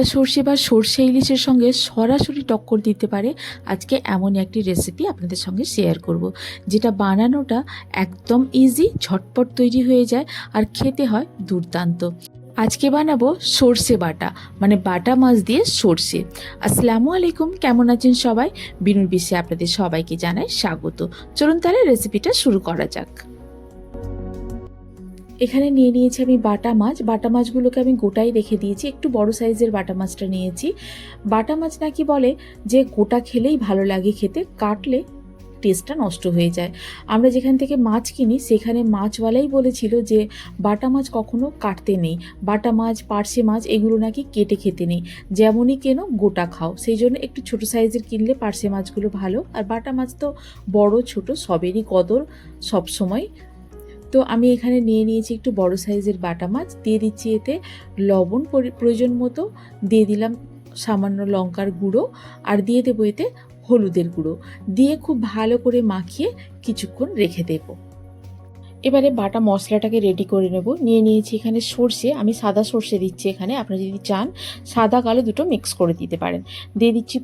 গোটা সর্ষে বা সর্ষে ইলিশের সঙ্গে সরাসরি টক্কর দিতে পারে আজকে এমন একটি রেসিপি আপনাদের সঙ্গে শেয়ার করব, যেটা বানানোটা একদম ইজি, ঝটপট তৈরি হয়ে যায় আর খেতে হয় দুর্দান্ত। আজকে বানাবো সর্ষে বাটা, মানে বাটা মাছ দিয়ে সর্ষে। আসসালামু আলাইকুম, কেমন আছেন সবাই? বিনুর বিশ্বে আপনাদের সবাইকে জানাই স্বাগত। চলুন তাহলে রেসিপিটা শুরু করা যাক। এখানে নিয়ে নিয়েছি আমি বাটা মাছ। বাটা মাছগুলোকে আমি গোটাই রেখে দিয়েছি। একটু বড় সাইজের বাটা মাছটা নিয়েছি। বাটা মাছ নাকি বলে যে গোটা খেলেই ভালো লাগে খেতে, কাটলে টেস্টটা নষ্ট হয়ে যায়। আমরা যেখান থেকে মাছ কিনি সেখানে মাছওয়ালাই বলেছিল যে বাটা মাছ কখনো কাটতে নেই, বাটা মাছ, পার্শে মাছ এগুলো নাকি কেটে খেতে নেই, যেমনই কেনো গোটা খাও। সেই জন্য একটু ছোট সাইজের কিনলে পার্শে মাছগুলো ভালো। আর বাটা মাছ তো বড় ছোট সবেরই কদর সব সময়। তো আমি এখানে নিয়ে নিয়েছি একটু বড় সাইজের বাটা মাছ। দিয়ে দিচ্ছি এতে লবণ প্রয়োজন মতো, দিয়ে দিলাম সামান্য লঙ্কার গুঁড়ো, আর দিয়ে দেবো এতে হলুদের গুঁড়ো। দিয়ে খুব ভালো করে মাখিয়ে কিছুক্ষণ রেখে দেবো। এবারে বাটা মশলাটাকে রেডি করে নেব। নিয়ে নিয়েছি এখানে সর্ষে, আমি সাদা সর্ষে দিচ্ছি এখানে, আপনারা যদি চান সাদা কালো দুটো মিক্স করে দিতে পারেন। দিয়ে দিচ্ছি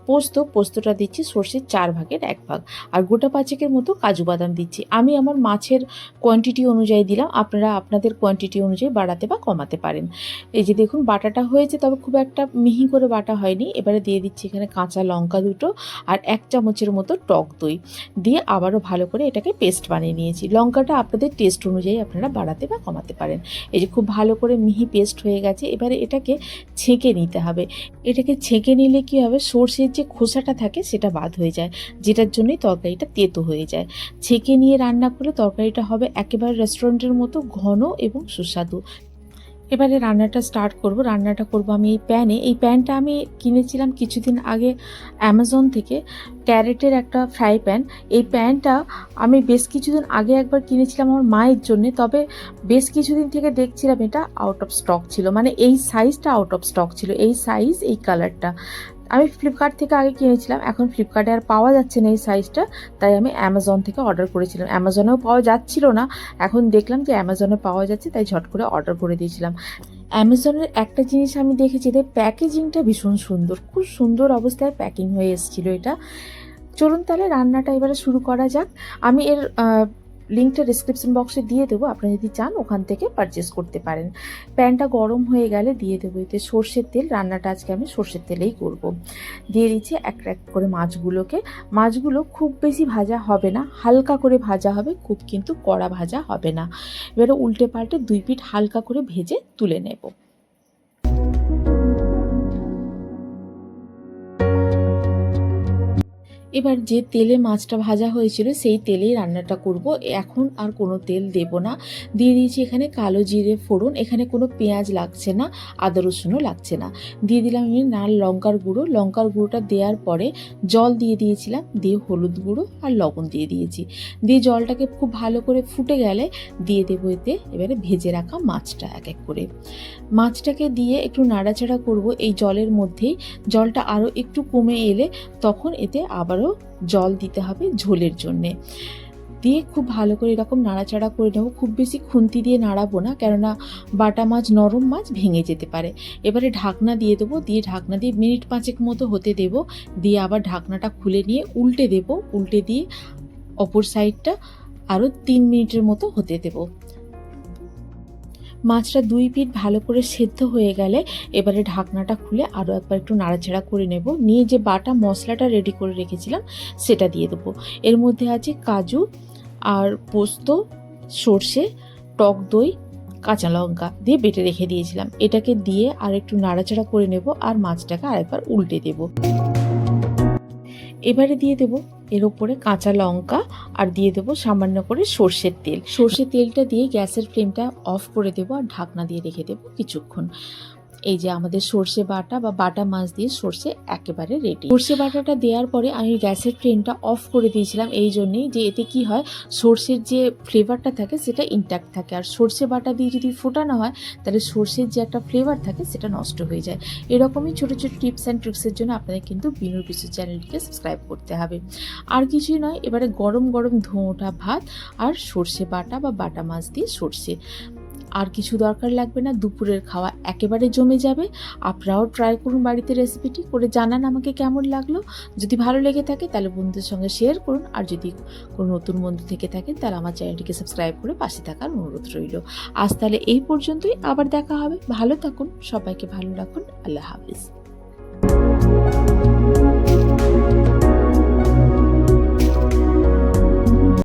পোস্তটা দিচ্ছি সর্ষের 4 ভাগের 1 ভাগ, আর গোটা 5 মতো কাজু বাদাম দিচ্ছি। আমি আমার মাছের কোয়ান্টিটি অনুযায়ী দিলাম, আপনারা আপনাদের কোয়ান্টিটি অনুযায়ী বাড়াতে বা কমাতে পারেন। এই যে দেখুন বাটাটা হয়েছে, তবে খুব একটা মিহি করে বাটা হয়নি। এবারে দিয়ে দিচ্ছি এখানে কাঁচা লঙ্কা দুটো আর 1 চামচের মতো টক দই দিয়ে আবারও ভালো করে এটাকে পেস্ট বানিয়ে নিয়েছি। লঙ্কাটা আপনাদের টেস্ট অনুযায়ী আপনারা বাড়াতে বা কমাতে পারেন। এই যে খুব ভালো করে মিহি পেস্ট হয়ে গেছে। এবারে এটাকে ছেঁকে নিতে হবে। এটাকে ছেঁকে নিলে কি হবে, সর্ষের যে খোসাটা থাকে সেটা বাদ হয়ে যায়, যেটার জন্যই তরকারিটা তেতো হয়ে যায়। ছেঁকে নিয়ে রান্না করলে তরকারিটা হবে একেবারে রেস্টুরেন্টের মতো ঘন এবং সুস্বাদু। এবারে রান্নাটা স্টার্ট করব। রান্নাটা করব আমি এই প্যানে। এই প্যানটা আমি কিনেছিলাম কিছুদিন আগে অ্যামাজন থেকে, ক্যারেটের একটা ফ্রাই প্যান। এই প্যানটা আমি বেশ কিছুদিন আগে একবার কিনেছিলাম আমার মায়ের জন্যে, তবে বেশ কিছুদিন থেকে দেখছিলাম এটা আউট অফ স্টক ছিল, মানে এই সাইজটা আউট অফ স্টক ছিল, এই সাইজ এই কালারটা। আমি ফ্লিপকার্ট থেকে আগে কিনেছিলাম, এখন ফ্লিপকার্টে আর পাওয়া যাচ্ছে না এই সাইজটা, তাই আমি অ্যামাজন থেকে অর্ডার করেছিলাম। অ্যামাজনেও পাওয়া যাচ্ছিল না, এখন দেখলাম যে অ্যামাজনে পাওয়া যাচ্ছে, তাই ঝট করে অর্ডার করে দিয়েছিলাম। অ্যামাজনের একটা জিনিস আমি দেখেছি, এদের প্যাকেজিংটা ভীষণ সুন্দর, খুব সুন্দর অবস্থায় প্যাকিং হয়ে এসেছিলো এটা। চলুন তাহলে রান্নাটা এবারে শুরু করা যাক। আমি এর লিঙ্কটা ডিসক্রিপশন বক্সে দিয়ে দেবো, আপনারা যদি চান ওখান থেকে পারচেস করতে পারেন। প্যানটা গরম হয়ে গেলে দিয়ে দেবো এতে সর্ষের তেল। রান্নাটা আজকে আমি সর্ষের তেলেই করব। দিয়ে দিচ্ছি এক এক করে মাছগুলোকে। মাছগুলো খুব বেশি ভাজা হবে না, হালকা করে ভাজা হবে, খুব কিন্তু কড়া ভাজা হবে না। এবারে উল্টে পাল্টে 2 পিঠ হালকা করে ভেজে তুলে নেব। এবার যে তেলে মাছটা ভাজা হয়েছিল সেই তেলেই রান্নাটা করব, এখন আর কোনো তেল দেব না। দিয়ে দিয়েছি এখানে কালো জিরে ফোড়ন, এখানে কোনো পেঁয়াজ লাগছে না, আদা রসুনও লাগছে না। দিয়ে দিলাম আমি লাল লঙ্কার গুঁড়ো। লঙ্কার গুঁড়োটা দেওয়ার পরে জল দিয়ে দিয়েছিলাম, দিয়ে হলুদ গুঁড়ো আর লবণ দিয়ে দিয়েছি। দিয়ে জলটাকে খুব ভালো করে ফুটে গেলে দিয়ে দেবো এতে এবারে ভেজে রাখা মাছটা এক এক করে। মাছটাকে দিয়ে একটু নাড়াচাড়া করব এই জলের মধ্যেই। জলটা আরও একটু কমে এলে তখন এতে আবারও জল দিতে হবে ঝোলের জন্যে। দিয়ে খুব ভালো করে এরকম নাড়াচাড়া করে নেব। খুব বেশি খুন্তি দিয়ে নাড়াবো না, কেননা বাটা মাছ নরম মাছ, ভেঙে যেতে পারে। এবারে ঢাকনা দিয়ে দেবো, দিয়ে ঢাকনা দিয়ে মিনিট 5 মতো হতে দেব। দিয়ে আবার ঢাকনাটা খুলে নিয়ে উল্টে দেব। উল্টে দিয়ে অপর সাইডটা আরও 3 মিনিটের মতো হতে দেব। মাছটা 2 পিঠ ভালো করে সেদ্ধ হয়ে গেলে এবারে ঢাকনাটা খুলে আরও একবার একটু নাড়াচাড়া করে নেব। নিয়ে যে বাটা মশলাটা রেডি করে রেখেছিলাম সেটা দিয়ে দেবো। এর মধ্যে আছে কাজু আর পোস্ত, সর্ষে, টক দই, কাঁচা লঙ্কা দিয়ে বেটে রেখে দিয়েছিলাম। এটাকে দিয়ে আর একটু নাড়াচাড়া করে নেব, আর মাছটাকে আরেকবার উল্টে দেব। এবারে দিয়ে দেব এর ওপরে কাঁচা লঙ্কা, আর দিয়ে দেবো সামান্য করে সর্ষের তেল। সর্ষের তেলটা দিয়ে গ্যাসের ফ্লেমটা অফ করে দেবো, আর ঢাকনা দিয়ে রেখে দেবো কিছুক্ষণ। এই যে আমাদের সর্ষে বাটা বা বাটা মাছ দিয়ে সর্ষে একেবারে রেডি। সর্ষে বাটাটা দেওয়ার পরে আমি গ্যাসের ফ্লেমটা অফ করে দিয়েছিলাম, এই জন্যেই যে এতে কি হয়, সর্ষের যে ফ্লেভারটা থাকে সেটা ইনট্যাক্ট থাকে। আর সর্ষে বাটা দিয়ে যদি ফোটানো হয় তাহলে সর্ষের যে একটা ফ্লেভার থাকে সেটা নষ্ট হয়ে যায়। এরকমই ছোটো ছোটো টিপস অ্যান্ড ট্রিক্সের জন্য আপনাদের কিন্তু বিনুর বিশ্ব চ্যানেলটিকে সাবস্ক্রাইব করতে হবে। আর কিছুই নয়, এবারে গরম গরম ধোঁয়া ওঠা ভাত আর সর্ষে বাটা বা বাটা মাছ দিয়ে সর্ষে, আর কিছু দরকার লাগবে না, দুপুরের খাওয়া একেবারে জমে যাবে। আপনারাও ট্রাই করুন বাড়িতে, রেসিপিটি করে জানান আমাকে কেমন লাগলো। যদি ভালো লেগে থাকে তাহলে বন্ধুদের সঙ্গে শেয়ার করুন, আর যদি কোনো নতুন বন্ধু থেকে থাকেন তাহলে আমার চ্যানেলটিকে সাবস্ক্রাইব করে পাশে থাকার অনুরোধ রইল। আজ তাহলে এই পর্যন্তই, আবার দেখা হবে। ভালো থাকুন, সবাইকে ভালো রাখুন, আল্লাহ হাফিজ।